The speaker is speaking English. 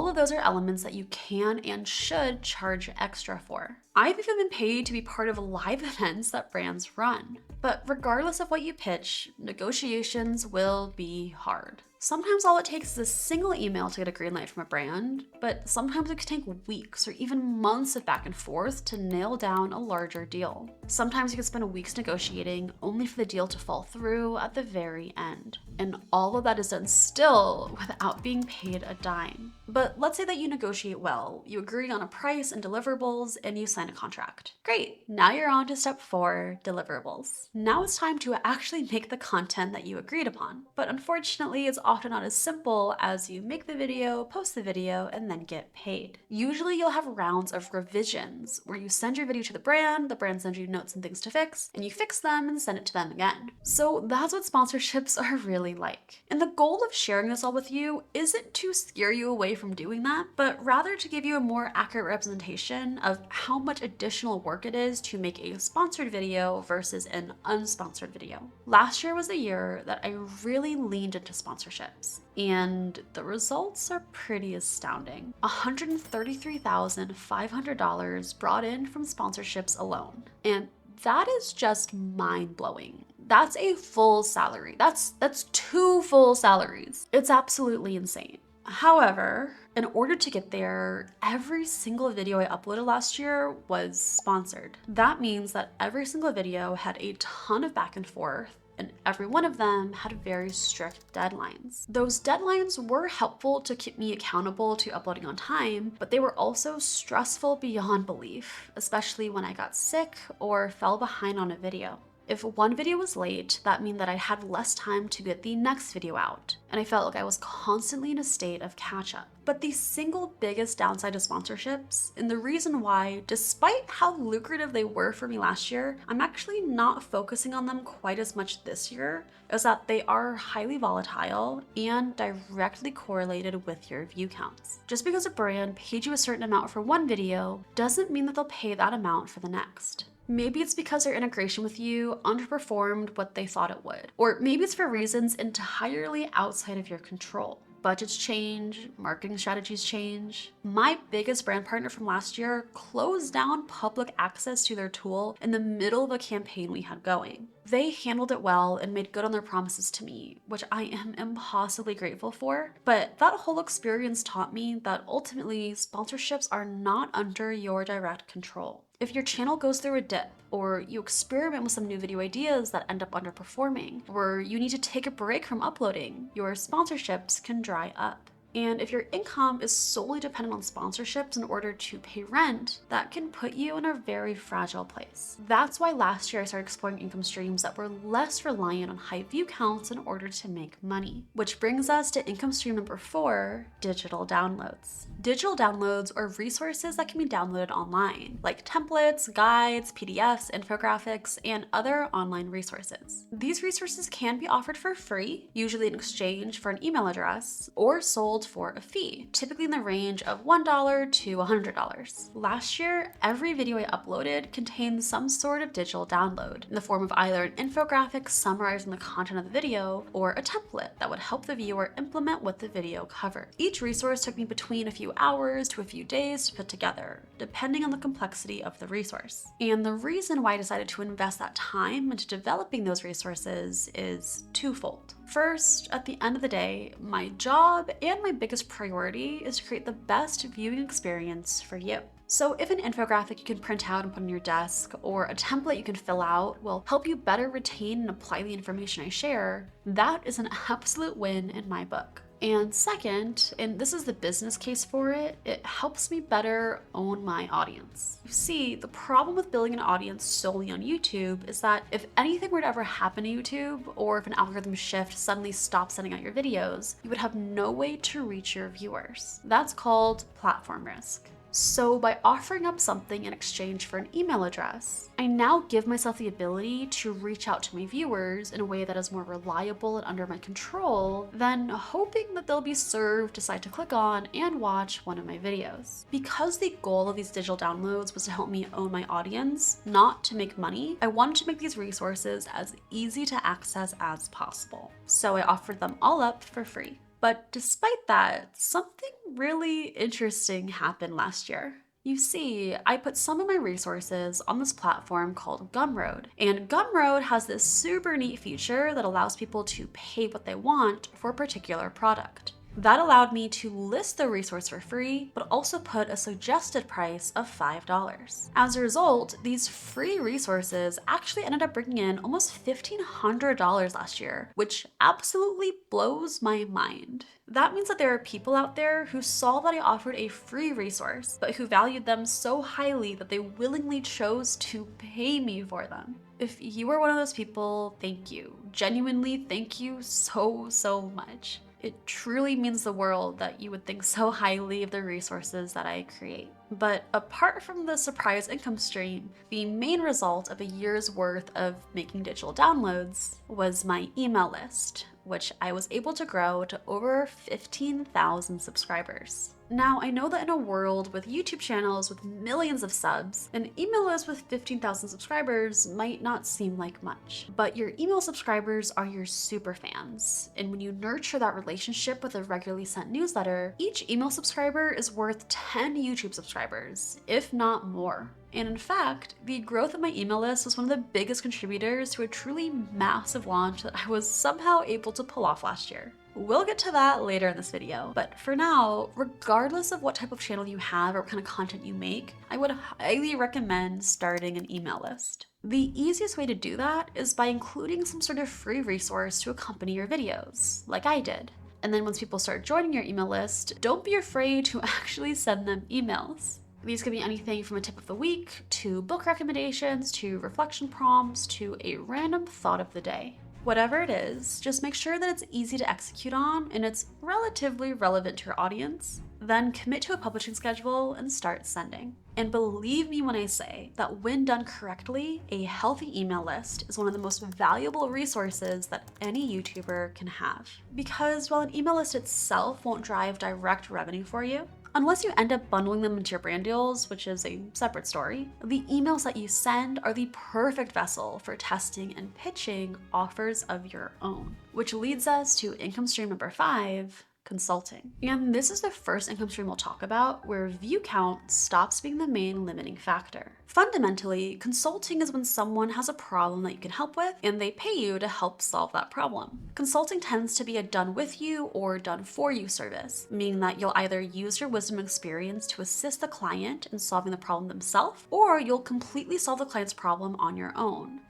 All of those are elements that you can and should charge extra for. I've even been paid to be part of live events that brands run. But regardless of what you pitch, negotiations will be hard. Sometimes all it takes is a single email to get a green light from a brand, but sometimes it can take weeks or even months of back and forth to nail down a larger deal. Sometimes you can spend weeks negotiating only for the deal to fall through at the very end. And all of that is done still without being paid a dime. But let's say that you negotiate well, you agree on a price and deliverables, and you sign a contract. Great, now you're on to step 4, deliverables. Now it's time to actually make the content that you agreed upon. But unfortunately, it's often not as simple as you make the video, post the video, and then get paid. Usually you'll have rounds of revisions where you send your video to the brand sends you notes and things to fix, and you fix them and send it to them again. So that's what sponsorships are really like. And the goal of sharing this all with you isn't to scare you away from doing that, but rather to give you a more accurate representation of how much additional work it is to make a sponsored video versus an unsponsored video. Last year was the year that I really leaned into sponsorships, and the results are pretty astounding. $133,500 brought in from sponsorships alone. And that is just mind-blowing. That's a full salary. That's 2 full salaries. It's absolutely insane. However, in order to get there, every single video I uploaded last year was sponsored. That means that every single video had a ton of back and forth, and every one of them had very strict deadlines. Those deadlines were helpful to keep me accountable to uploading on time, but they were also stressful beyond belief, especially when I got sick or fell behind on a video. If one video was late, that meant that I had less time to get the next video out, and I felt like I was constantly in a state of catch-up. But the single biggest downside to sponsorships, and the reason why, despite how lucrative they were for me last year, I'm actually not focusing on them quite as much this year, is that they are highly volatile and directly correlated with your view counts. Just because a brand paid you a certain amount for one video doesn't mean that they'll pay that amount for the next. Maybe it's because their integration with you underperformed what they thought it would. Or maybe it's for reasons entirely outside of your control. Budgets change, marketing strategies change. My biggest brand partner from last year closed down public access to their tool in the middle of a campaign we had going. They handled it well and made good on their promises to me, which I am impossibly grateful for. But that whole experience taught me that ultimately sponsorships are not under your direct control. If your channel goes through a dip, or you experiment with some new video ideas that end up underperforming, or you need to take a break from uploading, your sponsorships can dry up. And if your income is solely dependent on sponsorships in order to pay rent, that can put you in a very fragile place. That's why last year I started exploring income streams that were less reliant on high view counts in order to make money. Which brings us to income stream number 4, digital downloads. Digital downloads are resources that can be downloaded online, like templates, guides, PDFs, infographics, and other online resources. These resources can be offered for free, usually in exchange for an email address, or sold for a fee, typically in the range of $1 to $100. Last year, every video I uploaded contained some sort of digital download in the form of either an infographic summarizing the content of the video or a template that would help the viewer implement what the video covered. Each resource took me between a few hours to a few days to put together, depending on the complexity of the resource. And the reason why I decided to invest that time into developing those resources is twofold. First, at the end of the day, my job and my biggest priority is to create the best viewing experience for you. So if an infographic you can print out and put on your desk, or a template you can fill out will help you better retain and apply the information I share, that is an absolute win in my book. And second, and this is the business case for it, it helps me better own my audience. You see, the problem with building an audience solely on YouTube is that if anything were to ever happen to YouTube, or if an algorithm shift suddenly stops sending out your videos, you would have no way to reach your viewers. That's called platform risk. So by offering up something in exchange for an email address, I now give myself the ability to reach out to my viewers in a way that is more reliable and under my control than hoping that they'll be served, decide to click on, and watch one of my videos. Because the goal of these digital downloads was to help me own my audience, not to make money, I wanted to make these resources as easy to access as possible. So I offered them all up for free. But despite that, something really interesting happened last year. You see, I put some of my resources on this platform called Gumroad, and Gumroad has this super neat feature that allows people to pay what they want for a particular product. That allowed me to list the resource for free, but also put a suggested price of $5. As a result, these free resources actually ended up bringing in almost $1,500 last year, which absolutely blows my mind. That means that there are people out there who saw that I offered a free resource, but who valued them so highly that they willingly chose to pay me for them. If you are one of those people, thank you. Genuinely, thank you so much. It truly means the world that you would think so highly of the resources that I create. But apart from the surprise income stream, the main result of a year's worth of making digital downloads was my email list, which I was able to grow to over 15,000 subscribers. Now, I know that in a world with YouTube channels with millions of subs, an email list with 15,000 subscribers might not seem like much, but your email subscribers are your super fans. And when you nurture that relationship with a regularly sent newsletter, each email subscriber is worth 10 YouTube subscribers, if not more. And in fact, the growth of my email list was one of the biggest contributors to a truly massive launch that I was somehow able to pull off last year. We'll get to that later in this video, but for now, regardless of what type of channel you have or what kind of content you make, I would highly recommend starting an email list. The easiest way to do that is by including some sort of free resource to accompany your videos, like I did. And then once people start joining your email list, don't be afraid to actually send them emails. These could be anything from a tip of the week, to book recommendations, to reflection prompts, to a random thought of the day. Whatever it is, just make sure that it's easy to execute on and it's relatively relevant to your audience. Then commit to a publishing schedule and start sending. And believe me when I say that when done correctly, a healthy email list is one of the most valuable resources that any YouTuber can have. Because while an email list itself won't drive direct revenue for you, unless you end up bundling them into your brand deals, which is a separate story, the emails that you send are the perfect vessel for testing and pitching offers of your own. Which leads us to income stream number 5, consulting. And this is the first income stream we'll talk about where view count stops being the main limiting factor. Fundamentally, consulting is when someone has a problem that you can help with and they pay you to help solve that problem. Consulting tends to be a done with you or done for you service, meaning that you'll either use your wisdom and experience to assist the client in solving the problem themselves, or you'll completely solve the client's problem on your own.